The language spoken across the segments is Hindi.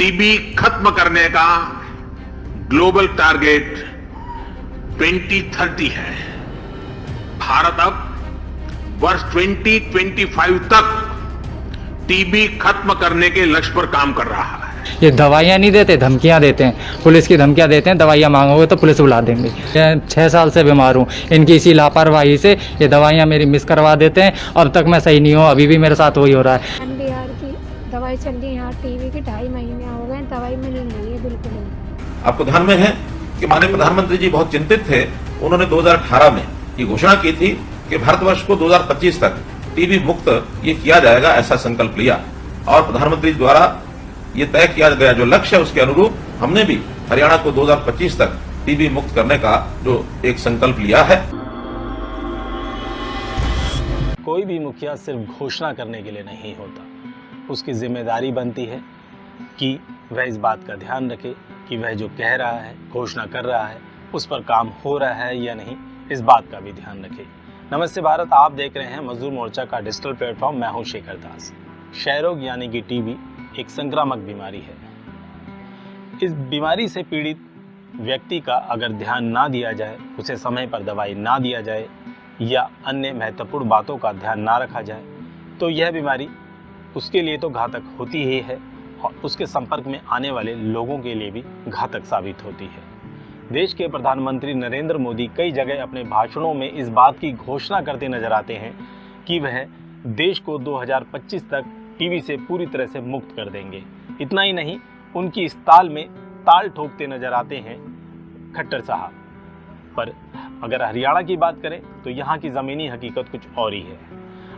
टीबी खत्म करने का ग्लोबल टारगेट 2030 है। भारत अब वर्ष 2025 तक टीबी खत्म करने के लक्ष्य पर काम कर रहा है। ये दवाइयाँ नहीं देते, धमकियाँ देते हैं, पुलिस की धमकियाँ देते हैं, दवाइयाँ मांगोगे तो पुलिस बुला देंगे। 6 साल से बीमार हूँ, इनकी इसी लापरवाही से ये दवाइयाँ मेरी मिस करवा देते हैं। अब तक मैं सही नहीं हूँ, अभी भी मेरे साथ वही हो रहा है। एमडीआर की दवाई चल रही है यहाँ, टीबी की 2.5 महीने हो गए, दवाई मिल नहीं रही है बिल्कुल नहीं। आपको ध्यान में है कि माननीय प्रधानमंत्री जी बहुत चिंतित थे। उन्होंने 2018 में ये घोषणा की थी कि भारतवर्ष को 2025 तक टीबी मुक्त ये किया जाएगा, ऐसा संकल्प लिया और प्रधानमंत्री द्वारा ये तय किया गया जो लक्ष्य है उसके अनुरूप हमने भी हरियाणा को 2025 तक टीबी मुक्त करने का जो एक संकल्प लिया है। कोई भी मुखिया सिर्फ घोषणा करने के लिए नहीं होता, उसकी जिम्मेदारी बनती है कि वह इस बात का ध्यान रखे कि वह जो कह रहा है, घोषणा कर रहा है, उस पर काम हो रहा है या नहीं, इस बात का भी ध्यान रखे। नमस्ते भारत, आप देख रहे हैं मजदूर मोर्चा का डिजिटल प्लेटफॉर्म। मैं हूं शेखर दास। क्षय रोग यानी कि टीबी एक संक्रामक बीमारी है। इस बीमारी से पीड़ित व्यक्ति का अगर ध्यान ना दिया जाए, उसे समय पर दवाई ना दिया जाए या अन्य महत्वपूर्ण बातों का ध्यान ना रखा जाए तो यह बीमारी उसके लिए तो घातक होती ही है और उसके संपर्क में आने वाले लोगों के लिए भी घातक साबित होती है। देश के प्रधानमंत्री नरेंद्र मोदी कई जगह अपने भाषणों में इस बात की घोषणा करते नजर आते हैं कि वह देश को 2025 तक टीबी से पूरी तरह से मुक्त कर देंगे। इतना ही नहीं, उनकी इस ताल में ताल ठोकते नजर आते हैं खट्टर साहब। पर अगर हरियाणा की बात करें तो यहाँ की ज़मीनी हकीकत कुछ और ही है।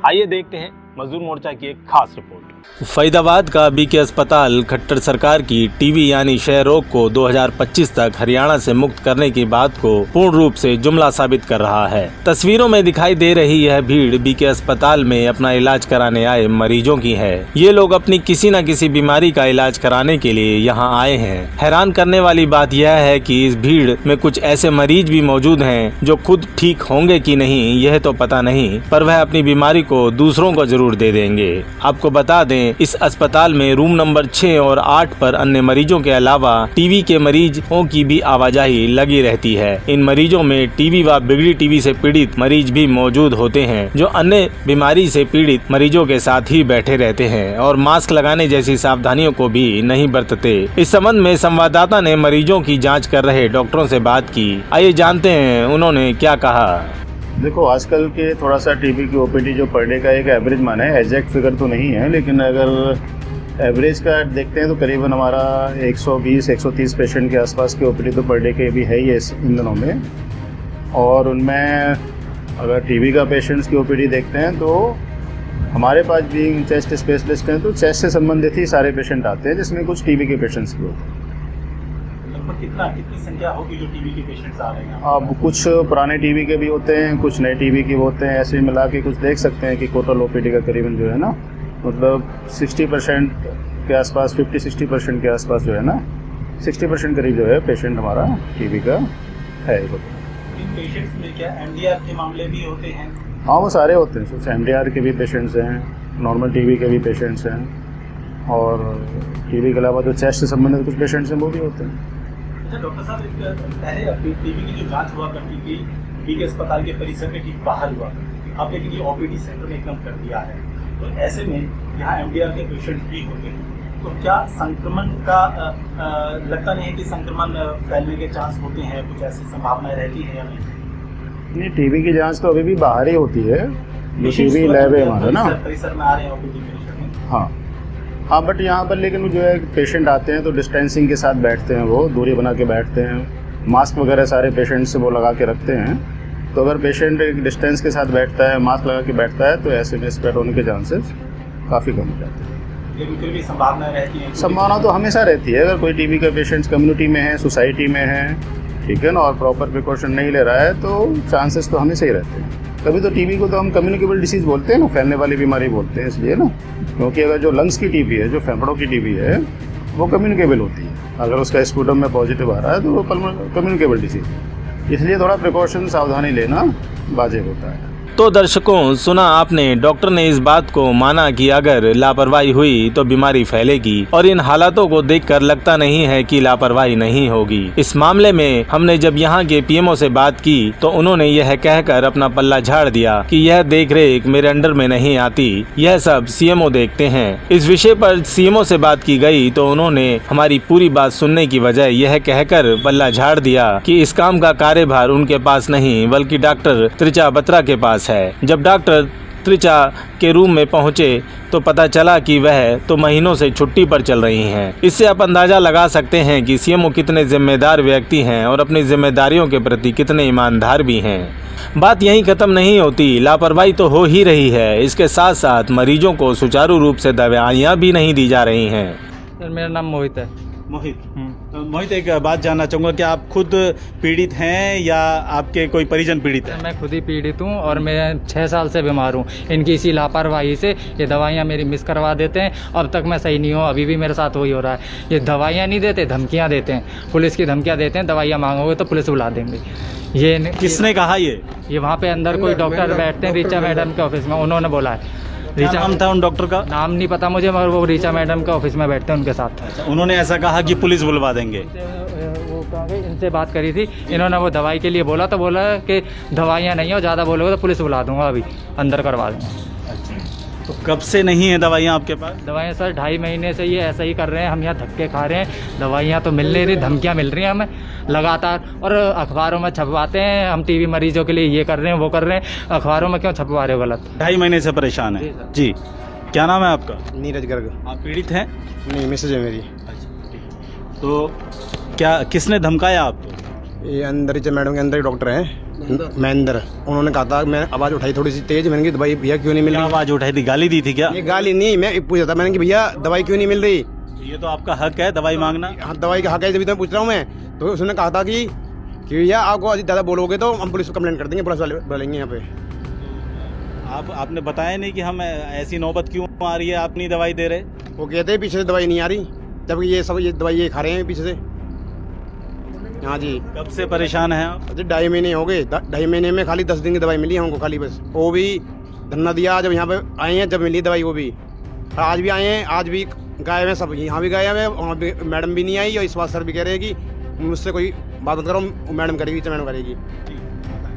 आइए देखते हैं मजदूर मोर्चा की एक खास रिपोर्ट। फरीदाबाद का बीके अस्पताल खट्टर सरकार की टीबी यानी क्षय रोग को 2025 तक हरियाणा से मुक्त करने की बात को पूर्ण रूप से जुमला साबित कर रहा है। तस्वीरों में दिखाई दे रही यह भीड़ बीके अस्पताल में अपना इलाज कराने आए मरीजों की है। ये लोग अपनी किसी न किसी बीमारी का इलाज कराने के लिए यहाँ आए हैं। हैरान करने वाली बात यह है कि इस भीड़ में कुछ ऐसे मरीज भी मौजूद हैं जो खुद ठीक होंगे कि नहीं यह तो पता नहीं, पर वह अपनी बीमारी को दूसरों को जरूर दे देंगे। आपको बता दें, इस अस्पताल में रूम नंबर 6 और 8 पर अन्य मरीजों के अलावा टीबी के मरीजों की भी आवाजाही लगी रहती है। इन मरीजों में टीबी व बिगड़ी टीबी से पीड़ित मरीज भी मौजूद होते हैं जो अन्य बीमारी से पीड़ित मरीजों के साथ ही बैठे रहते हैं और मास्क लगाने जैसी सावधानियों को भी नहीं बरतते। इस संबंध में संवाददाता ने मरीजों की जाँच कर रहे डॉक्टरों से बात की। आइए जानते हैं उन्होंने क्या कहा। देखो, आजकल के थोड़ा सा टीबी की ओपीडी जो पर डे का एक एवरेज माना है, एग्जैक्ट फिगर तो नहीं है, लेकिन अगर एवरेज का देखते हैं तो करीबन हमारा 120-130 पेशेंट के आसपास की ओपीडी तो पर डे के भी है ही इन दिनों में। और उनमें अगर टीबी का पेशेंट्स की ओपीडी देखते हैं तो हमारे पास भी चेस्ट स्पेशलिस्ट हैं तो चेस्ट से संबंधित ही सारे पेशेंट आते हैं, जिसमें कुछ टीबी के पेशेंट्स भी होते हैं। कितनी संख्या होगी जो टीबी के पेशेंट्स आ रहे हैं? अब कुछ पुराने टीबी के भी होते हैं, कुछ नए टीबी के होते हैं, ऐसे मिला के कुछ देख सकते हैं कि टोटल ओपीडी का करीबन जो है ना, मतलब 60% के आसपास, 50-60% के आसपास जो है ना, 60% करीब जो है पेशेंट हमारा टीबी का है। इन पेशेंट्स में क्या एमडीआर के मामले भी होते हैं? हाँ, वो सारे होते हैं। कुछ एमडीआर के भी पेशेंट्स हैं, नॉर्मल टीबी के भी पेशेंट्स हैं और टीबी के अलावा जो चेस्ट से संबंधित कुछ पेशेंट्स हैं वो भी होते हैं। अच्छा डॉक्टर साहब, पहले अपनी टीबी की जो जांच हुआ करती थी बीके अस्पताल के परिसर के ठीक बाहर हुआ करती थी, अब लेकिन ये ओपीडी सेंटर में एकदम कर दिया है, तो ऐसे में यहाँ एमडीआर के पेशेंट भी होते हैं, तो क्या संक्रमण का लगता नहीं है कि संक्रमण फैलने के चांस होते हैं? कुछ ऐसी संभावनाएं रहती है या नहीं? टीबी की जाँच तो अभी भी बाहर ही होती है, जो टीबी लैब है हमारा ना, परिसर में आ रहे हैं ओपीडी पेशेंट में। हाँ, बट यहाँ पर लेकिन जो है पेशेंट आते हैं तो डिस्टेंसिंग के साथ बैठते हैं, वो दूरी बना के बैठते हैं, मास्क वगैरह सारे पेशेंट से वो लगा के रखते हैं। तो अगर पेशेंट एक डिस्टेंस के साथ बैठता है, मास्क लगा के बैठता है तो ऐसे में स्प्रेड होने के चांसेस काफ़ी कम हो जाते हैं। लेकिन फिर भी संभावना रहती है? संभावना तो हमेशा रहती है। अगर कोई टीबी का पेशेंट्स कम्युनिटी में है, सोसाइटी में है, ठीक है ना, और प्रॉपर प्रिकॉशन नहीं ले रहा है तो चांसेस तो हमेशा ही रहते हैं। कभी तो टीबी को तो हम कम्युनिकेबल डिसीज़ बोलते हैं ना, फैलने वाली बीमारी बोलते हैं इसलिए ना, क्योंकि अगर जो लंग्स की टीबी है, जो फेफड़ों की टीबी है, वो कम्युनिकेबल होती है। अगर उसका स्पूटम में पॉजिटिव आ रहा है तो वो कम्युनिकेबल डिसीज़ है, इसलिए थोड़ा प्रिकॉशन सावधानी लेना वाजिब होता है। तो दर्शकों, सुना आपने, डॉक्टर ने इस बात को माना कि अगर लापरवाही हुई तो बीमारी फैलेगी और इन हालातों को देखकर लगता नहीं है कि लापरवाही नहीं होगी। इस मामले में हमने जब यहाँ के पीएमओ से बात की तो उन्होंने यह कहकर अपना पल्ला झाड़ दिया कि यह देखरेख मेरे अंडर में नहीं आती, यह सब सीएमओ देखते हैं। इस विषय पर सीएमओ से बात की गई तो उन्होंने हमारी पूरी बात सुनने की बजाय यह कहकर पल्ला झाड़ दिया कि इस काम का कार्यभार उनके पास नहीं बल्कि डॉक्टर त्रिचा बत्रा के पास है। जब डॉक्टर त्रिचा के रूम में पहुंचे तो पता चला कि वह तो महीनों से छुट्टी पर चल रही हैं। इससे आप अंदाजा लगा सकते हैं कि सीएमओ कितने जिम्मेदार व्यक्ति हैं और अपनी जिम्मेदारियों के प्रति कितने ईमानदार भी हैं। बात यहीं खत्म नहीं होती, लापरवाही तो हो ही रही है, इसके साथ साथ मरीजों को सुचारू रूप से दवाइयाँ भी नहीं दी जा रही हैं। सर मेरा नाम मोहित है। मोहित, एक बात जानना चाहूँगा कि आप खुद पीड़ित हैं या आपके कोई परिजन पीड़ित है? मैं खुद ही पीड़ित हूँ और मैं 6 साल से बीमार हूँ। इनकी इसी लापरवाही से ये दवाइयाँ मेरी मिस करवा देते हैं। अब तक मैं सही नहीं हूँ, अभी भी मेरे साथ वही हो रहा है। ये दवाइयाँ नहीं देते, धमकियाँ देते हैं, पुलिस की धमकियाँ देते हैं, दवाइयाँ मांगोगे तो पुलिस बुला देंगे। ये किसने कहा ये वहाँ पे अंदर कोई डॉक्टर बैठते हैं रीचा मैडम के ऑफिस में, उन्होंने बोला है। क्या नाम था उन डॉक्टर का? नाम नहीं पता मुझे, मगर वो रीचा मैडम के ऑफिस में बैठते हैं उनके साथ। उन्होंने ऐसा कहा कि पुलिस बुलवा देंगे। वो इनसे बात करी थी, इन्होंने वो दवाई के लिए बोला तो बोला कि दवाइयाँ नहीं हो, ज़्यादा बोलोगे तो पुलिस बुला दूंगा, अभी अंदर करवा दूंगा। तो कब से नहीं है दवाइयाँ आपके पास? दवाइयाँ सर 2.5 महीने से ये ऐसा ही कर रहे हैं, हम यहाँ धक्के खा रहे हैं, दवाइयाँ तो मिल नहीं रही, धमकियाँ मिल रही हैं हमें लगातार। और अखबारों में छपवाते हैं, हम टीबी मरीजों के लिए ये कर रहे हैं वो कर रहे हैं, अखबारों में क्यों छपवा रहे हो गलत? 2.5 महीने से परेशान है जी। क्या नाम है आपका? नीरज गर्ग। आप पीड़ित हैं? नहीं, मिसेज है मेरी। तो क्या किसने धमकाया आपको? ये अंदर ही मैडम के अंदर ही डॉक्टर हैं महेंद्र, उन्होंने कहा था, मैं आवाज़ उठाई थोड़ी सी तेज, मैंने कहा दवाई भैया क्यों नहीं मिल रही? आवाज़ उठाई थी, गाली दी थी क्या? ये गाली नहीं, मैं पूछा था मैंने कि भैया दवाई क्यों नहीं मिल रही? ये तो आपका हक है दवाई मांगना। हाँ, दवाई का हक है, जब तो पूछ रहा हूँ मैं। तो उसने कहा था कि भैया आपको ज़्यादा बोलोगे तो हम पुलिस को कंप्लेंट कर देंगे, पुलिस वाले बुलाएंगे यहाँ पे। आपने बताया नहीं कि हम ऐसी नौबत क्यों आ रही है, आप नहीं दवाई दे रहे? वो कहते हैं पीछे से दवाई नहीं आ रही, जबकि ये सब ये दवाई ये खा रहे हैं पीछे से। हाँ जी। कब से परेशान हैं आप? 2.5 महीने हो गए। 2.5 महीने में खाली 10 दिन की दवाई मिली है हमको, खाली बस। वो भी धरना दिया जब यहाँ पे आए हैं, जब मिली दवाई वो भी। आज भी आए हैं, आज भी गए हैं सब, यहाँ भी गए हैं, वहाँ भी मैडम भी नहीं आई। और इस बात सर भी कह रहे हैं कि मुझसे कोई बात करो, मैडम करेगी, मैडम करेगी।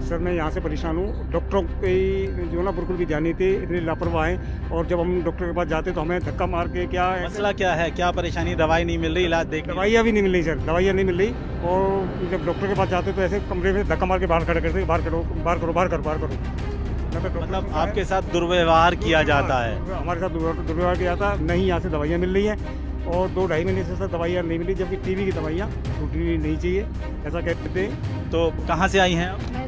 सर मैं यहाँ से परेशान हूँ, डॉक्टरों की जो ना बिल्कुल भी ध्यान नहीं थे, इतनी लापरवाह हैं। और जब हम डॉक्टर के पास जाते तो हमें धक्का मार के क्या मसला क्या है, क्या परेशानी? दवाई नहीं मिल रही, इलाज देख? दवाइयाँ भी नहीं मिल रही सर, दवाइयाँ नहीं मिल रही। और जब डॉक्टर के पास जाते तो ऐसे कमरे में धक्का मार के बाहर खड़े करते, बाहर करो बाहर करो बाहर करो बाहर करो। मतलब आपके साथ दुर्व्यवहार किया जाता है? हमारे साथ दुर्व्यवहार किया जाता, नहीं यहाँ से दवाइयाँ मिल रही हैं। और 2-2.5 महीने से सर दवाइयाँ नहीं मिली, जबकि टीबी की दवाइयाँ छूटनी नहीं चाहिए, ऐसा कहते हैं। तो कहाँ से आई हैं आप? मैं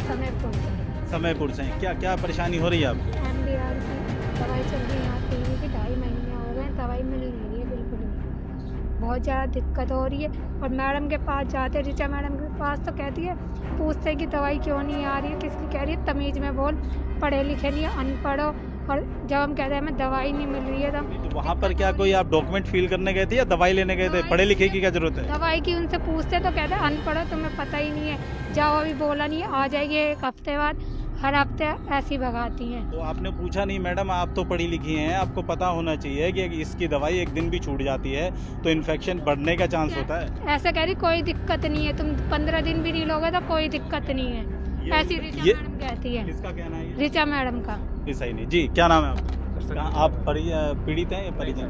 समयपुर से। क्या क्या परेशानी हो रही है आपको? MDR की दवाई चल रही है यहाँ, टीबी की 2.5 महीने हो गए, दवाई मिल नहीं रही है बिल्कुल भी, बहुत ज़्यादा दिक्कत हो रही है। और मैडम के पास जाते, रीचा मैडम के पास, तो कहती है, पूछते हैं कि दवाई क्यों नहीं आ रही है, किसकी कह रही है, तमीज़ में बोल, पढ़े लिखे नहीं, अनपढ़ हो। और जब हम कहते हैं हमें दवाई नहीं मिल रही है तो वहाँ पर क्या कोई आप डॉक्यूमेंट फिल करने गए थे या दवाई लेने गए थे? पढ़े लिखे की क्या जरूरत है? दवाई की उनसे पूछते तो कहते हैं अनपढ़ हो, तुम्हें पता ही नहीं है, जाओ अभी बोला नहीं आ जाएगी 1 हफ्ते बाद, हर हफ्ते ऐसी भगाती हैं। तो आपने पूछा नहीं मैडम, आप तो पढ़ी लिखी हैं, आपको पता होना चाहिए कि इसकी दवाई एक दिन भी छूट जाती है तो इन्फेक्शन बढ़ने का चांस होता है। ऐसा कह रही कोई दिक्कत नहीं है, तुम 15 दिन भी नहीं लोगे तो कोई दिक्कत नहीं है, ऐसी रीचा मैडम कहती है। किसका कहना है? रीचा मैडम का। सही नहीं जी। क्या नाम है आपका? आप पीड़ित हैं या परिजन?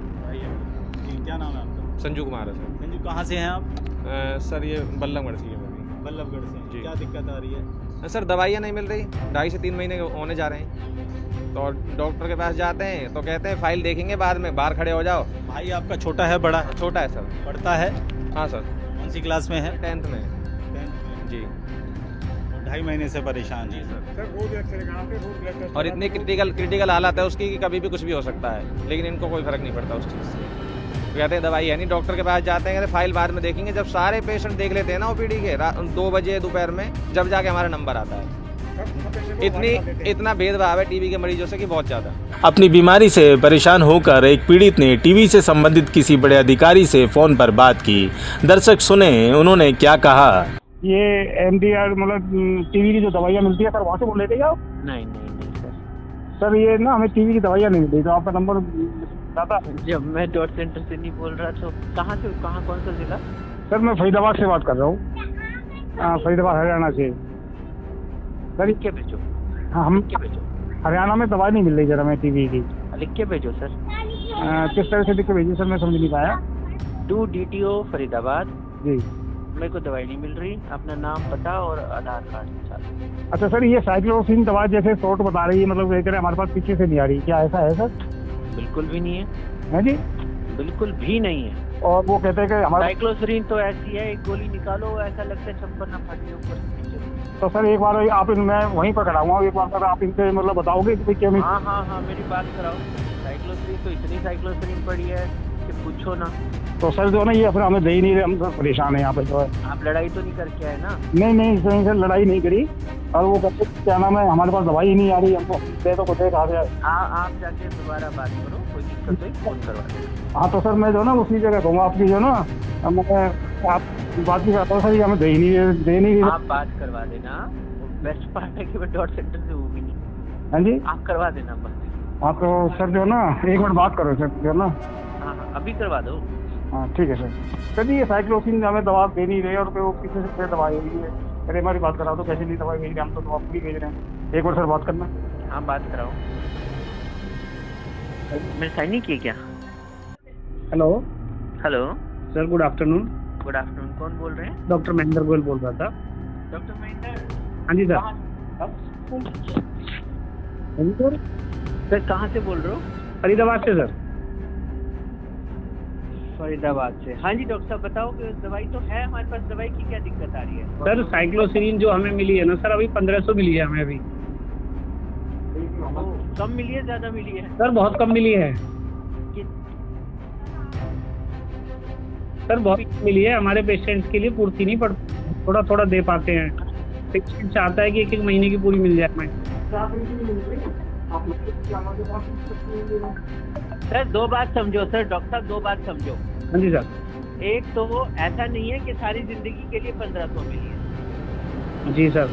जी, क्या नाम है आपका? संजू कुमार है सर। संजू, कहाँ से हैं आप? सर ये बल्लभगढ़ से है। बल्लभगढ़ से जी। क्या दिक्कत आ रही है? सर दवाइयाँ नहीं मिल रही, 2.5 से 3 महीने होने जा रहे हैं। तो डॉक्टर के पास जाते हैं तो कहते हैं फाइल देखेंगे बाद में, बाहर खड़े हो जाओ। भाई आपका छोटा है बड़ा है? छोटा है सर। पढ़ता है? हाँ सर। कौन सी क्लास में है? 10th में। जी। 2.5 महीने से परेशान जी सर। और इतनी क्रिटिकल हालत है उसकी कि कभी भी कुछ भी हो सकता है, लेकिन इनको कोई फर्क नहीं पड़ता उस चीज़ से। तो कहते हैं दवाई है नहीं, डॉक्टर के पास जाते हैं, कहते फाइल बाद में देखेंगे। जब सारे पेशेंट देख लेते हैं ना ओपीडी के 2 बजे दोपहर में, जब जाके हमारा नंबर आता है। इतना भेदभाव है टीबी के मरीजों से कि बहुत ज़्यादा। अपनी बीमारी से परेशान होकर एक पीड़ित ने टीबी से संबंधित किसी बड़े अधिकारी से फोन पर बात की। दर्शक सुने उन्होंने क्या कहा। ये MDR मतलब टीबी की जो दवाइयाँ मिलती है सर, वहाँ से बोल लेते क्या? नहीं सर, सर ये ना हमें टीबी की दवाइयाँ नहीं मिली, तो आपका नंबर था। जब मैं डॉट सेंटर से नहीं बोल रहा तो कहाँ से, कहाँ, कौन सा जिला? सर मैं फरीदाबाद से बात कर रहा हूँ, फरीदाबाद हरियाणा से। सर लिख के भेजो। हाँ, हम लिख के भेजो। हरियाणा में दवाई नहीं मिल रही सर हमें टीबी की। लिख के भेजो सर। किस तरह से लिख के भेजिए सर, मैं समझ नहीं पाया। 2 DTO फरीदाबाद जी। मेरे को दवाई नहीं मिल रही, अपना नाम, पता और आधार कार्ड साथ। अच्छा सर, ये साइक्लोसिन दवा जैसे शॉर्ट बता रही है, मतलब ये हमारे पास पीछे से नहीं आ रही, क्या ऐसा है सर? बिल्कुल भी नहीं है। है जी? बिल्कुल भी नहीं है। और वो कहते हैं कि हमारा साइक्लोसरीन तो ऐसी है, एक गोली निकालो ऐसा लगता है छप्पर ना फटे ऊपर से नीचे। तो सर एक बार आप मैं वहीं पर कराऊंगा, एक बार सर आप इनसे मतलब बताओगे कि क्या? हाँ, मेरी बात कराओ। साइक्लोसरीन तो इतनी साइक्लोसरीन पड़ी है कि पूछो ना। तो सर जो ना ये फिर हमें दे ही नहीं रहे, हम सर परेशान है यहाँ पे जो है। आप लड़ाई तो नहीं करके आए ना? नहीं सर लड़ाई नहीं करी, और वो कहते क्या नाम है, हमारे पास दवाई ही नहीं आ रही, हमको दे तो कुछ कहा जाए। आप जाके दोबारा बात करो, कोई दिक्कत हुई फोन करवा देना। हाँ तो सर मैं जो ना उसी जगह कहूँगा आपकी जो ना, मैं आप बात भी करता हूँ सर, ये हमें दे नहीं रही। आप बात करवा देना। बेस्ट पार्ट है कि मैं डॉट सेंटर से वो भी नहीं। हाँ जी, आप करवा देना बस। हाँ तो सर जो ना एक मिनट बात करो सर जो ना। हाँ अभी करवा दो। हाँ ठीक है सर जी, ये साइक्लोसिन हमें दवा दे नहीं रहे, और वो किसी से दवाई हुई है। अरे हमारी बात करा तो कैसे नहीं दवाई भेज रहे, हम तो दवा पूरी भेज रहे हैं। एक बार सर बात करना। हाँ बात कराओ। मैंने साइन नहीं किया क्या? Hello sir, good afternoon. Good afternoon. कौन बोल रहे हैं? डॉक्टर महेंद्र गोयल बोल रहा था। डॉक्टर महेंद्र? हाँ जी सर। सर कहाँ से बोल रहे हो? फरीदाबाद से सर। फरीदाबाद से। हाँ जी डॉक्टर साहब बताओ कि दवाई तो है हमारे पास, दवाई की क्या दिक्कत आ रही है? सर साइक्लोसिन जो हमें मिली है ना सर, अभी 1500 मिली है हमें अभी। कम मिली है, ज्यादा मिली है? सर बहुत कम मिली है सर, बहुत कम मिली है। हमारे पेशेंट्स के लिए पूर्ति नहीं पड़ती, थोड़ा थोड़ा दे पाते हैं। पेशेंट चाहता है कि एक महीने की पूरी मिल जाए हमें। सर 2 बात समझो सर, डॉक्टर साहब 2 बात समझो। हाँ जी सर। एक तो वो ऐसा नहीं है कि सारी जिंदगी के लिए 1500 मिली है। जी सर।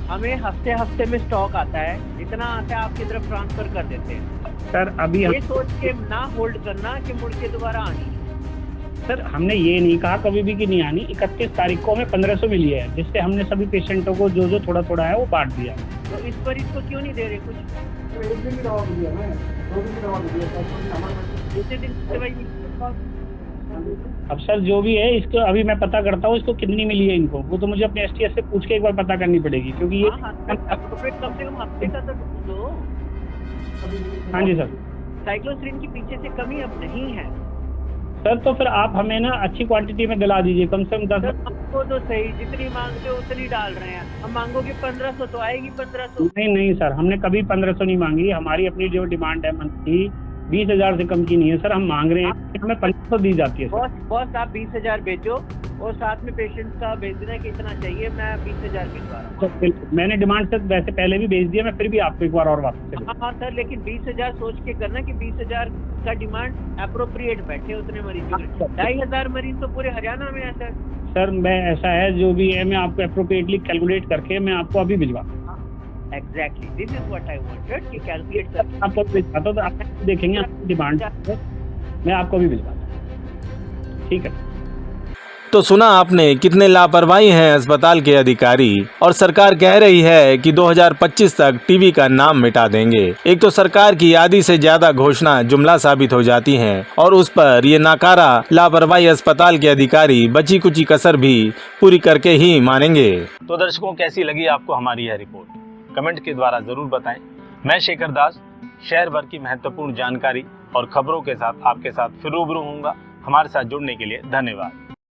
हमें हफ्ते में स्टॉक आता है, जितना आता है आपकी तरफ ट्रांसफर कर देते हैं। सर अभी ये सोच के ना होल्ड करना कि मुड़ के दोबारा आनी। सर हमने ये नहीं कहा कभी भी कि नहीं आनी। 31 तारीख को हमें 1500 मिली है, जिससे हमने सभी पेशेंटों को जो थोड़ा थोड़ा है वो बांट दिया। तो इस पर इसको क्यों नहीं दे रहे कुछ? एक दिन की दवा दी है हमें, 2 दिन की दवा दी है। दूसरे दिन दवाई। अब सर जो भी है इसको अभी मैं पता करता हूँ, इसको कितनी मिली है इनको, वो तो मुझे अपने STS से पूछ के एक बार पता करनी पड़ेगी, क्योंकि ये कम से कम हफ्ते का तो दो। हाँ जी सर। साइक्लोसरीन की पीछे से कमी अब नहीं है सर, तो फिर आप हमें ना अच्छी क्वांटिटी में दिला दीजिए, कम से कम 10। आपको तो सही, जितनी मांगते हो उतनी डाल रहे हैं। हम मांगोगे 1500 तो आएगी 1500। नहीं सर, हमने कभी 1500 नहीं मांगी। हमारी अपनी जो डिमांड है मंथली 20,000 से कम की नहीं है सर। हम मांग रहे हैं, हमें 1500 दी जाती है। बॉस आप 20,000 बेचो और साथ में पेशेंट का भेज देना कि इतना चाहिए, मैं 20,000 भिजवा रहा हूँ। मैंने डिमांड सर वैसे पहले भी भेज दिया, मैं फिर भी आपको एक बार और वापस। हाँ सर, लेकिन 20,000 सोच के करना कि 20,000 का डिमांड अप्रोप्रिएट बैठे उतने मरीजों के। 2,500 मरीज तो पूरे हरियाणा में है सर। सर मैं ऐसा है, जो भी है मैं आपको अप्रोप्रिएटली कैलकुलेट करके मैं आपको अभी भिजवा। Exactly, this is what I wanted कि कैलकुलेट कर आपको भिजवाता हूं, तो आप देखेंगे आपकी डिमांड मैं आपको अभी भिजवाता। ठीक है। तो सुना आपने कितने लापरवाही हैं अस्पताल के अधिकारी, और सरकार कह रही है कि 2025 तक टीबी का नाम मिटा देंगे। एक तो सरकार की आधी से ज्यादा घोषणा जुमला साबित हो जाती हैं, और उस पर ये नाकारा लापरवाही अस्पताल के अधिकारी बची कुची कसर भी पूरी करके ही मानेंगे। तो दर्शकों, कैसी लगी आपको हमारी यह रिपोर्ट? कमेंट के द्वारा जरूर बताएं। मैं शेखर दास शहर भर की महत्वपूर्ण जानकारी और खबरों के साथ आपके साथ फिर रूबरू होऊंगा। हमारे साथ जुड़ने के लिए धन्यवाद।